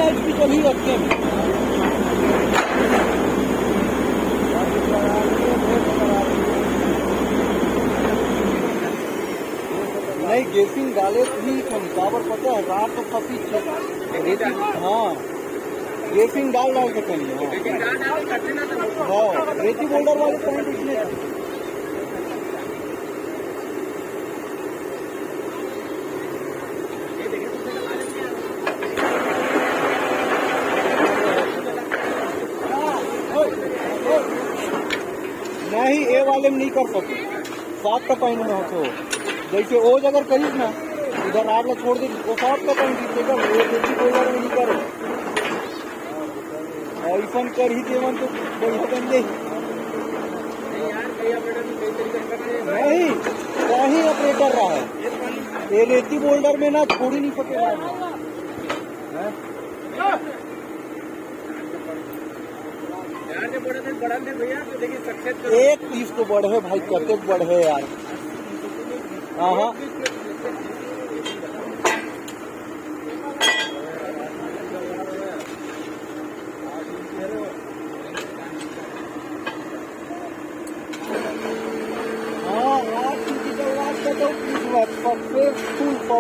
HP चली रखे हैं। नहीं गेसिंग डाले भी बराबर पता है रात तो फंसी रेती। हाँ गेसिंग डाल के करिए। हाँ रेती बोल्डर वाले पॉइंट इसमें नहीं ए वाले में नहीं कर सकते। 7 का पॉइंट में हो जैसे वो अगर करीब ना इधर रात में छोड़ दे वो 7 का पॉइंट नहीं करे ऐसा कर ही देवन तो बंदे नहीं कहीं ऑपरेटर रहा है ये रेती बोल्डर में ना छोड़ ही नहीं सके। एक पीस तो बढ़े भाई कते बढ़े यार। हाँ हाँ सबसे फुल 100%।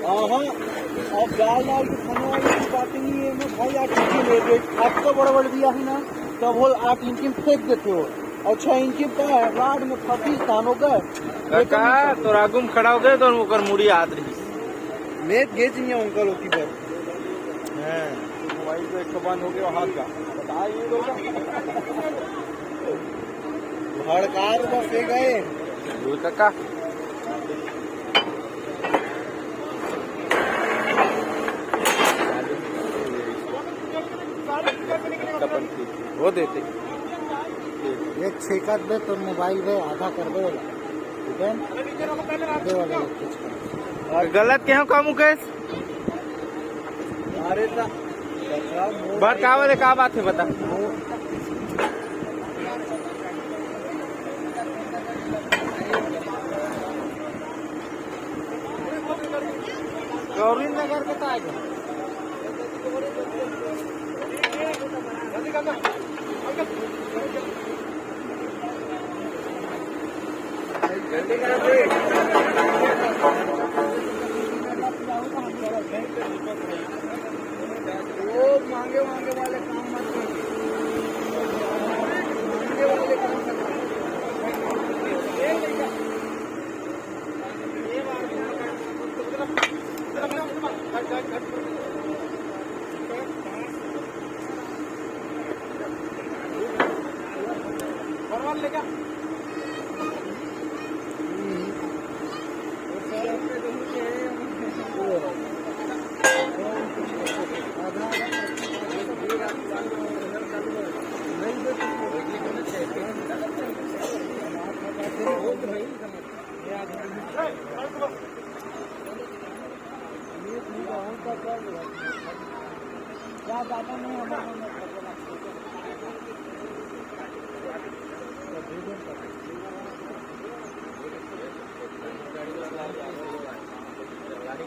हाँ अब डाल के खाने वाली की बातें नहीं है मैं भाई 8 इंची ले गए। अब तो बड़बड़ दिया ही ना तब बोल 8 इंची में फेंक देते हो और 6 इंची का राड में फंसी स्थान हो गए तो रागुम खड़ा हो गए तो उनकर मुड़ी हाथ रही मेज गेज नहीं है उनका लोकी पर मोबाइल पे 105 हो गया हाथ का बताइए हड़कार बस से गए काका वो देते एक छेका दे तो मोबाइल में आधा कर दो गलत क्या का मुकेश अरे बात का वाले का बात है बता गौरी नगर के वो मांगे वाले काम मत मांगे वाले काम लेगा क्या दादा नहीं हमारा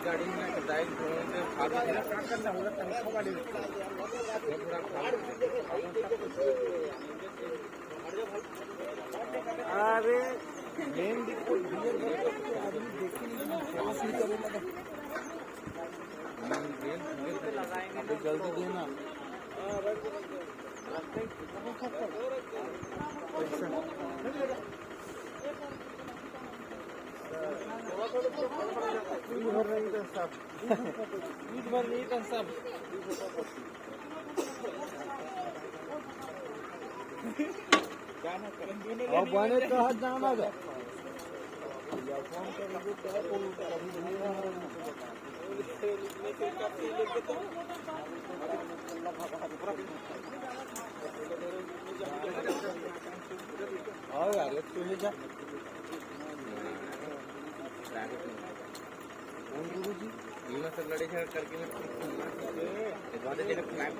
गाड़ी में करना होगा गाड़ी अरे मेन दिक्कत आदमी देखे नहीं करेगा जल्दी देना बने कहा जाना है यार जा गुरु जी लड़े झगड़ करके मैं बाद जगह फ्लैग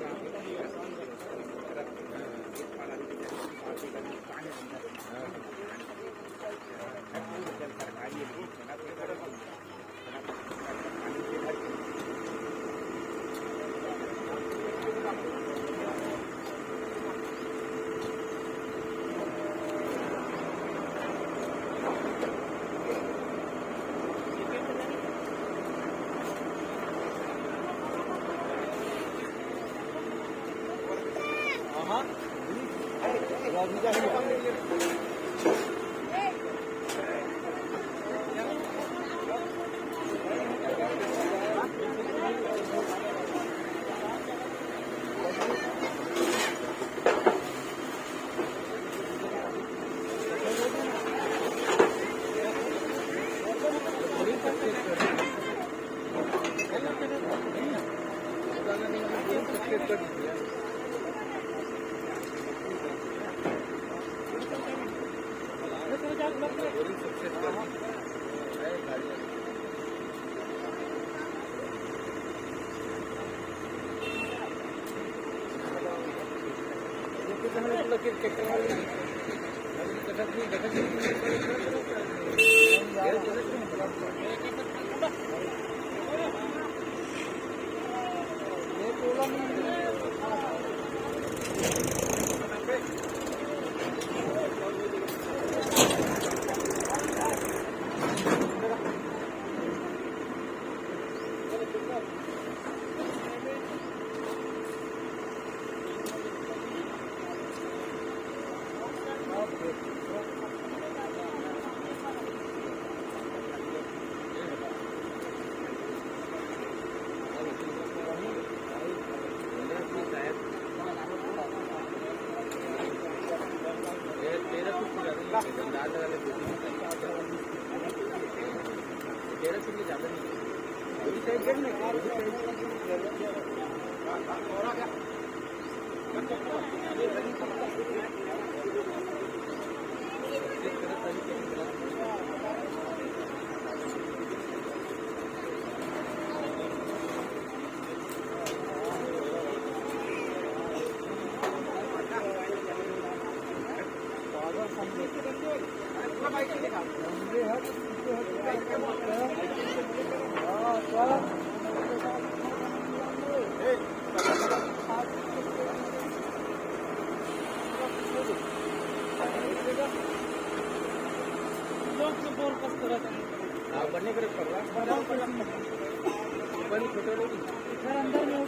बनने करे अंदर में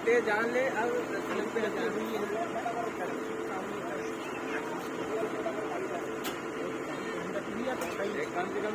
ते जान ले अब पे कम से कम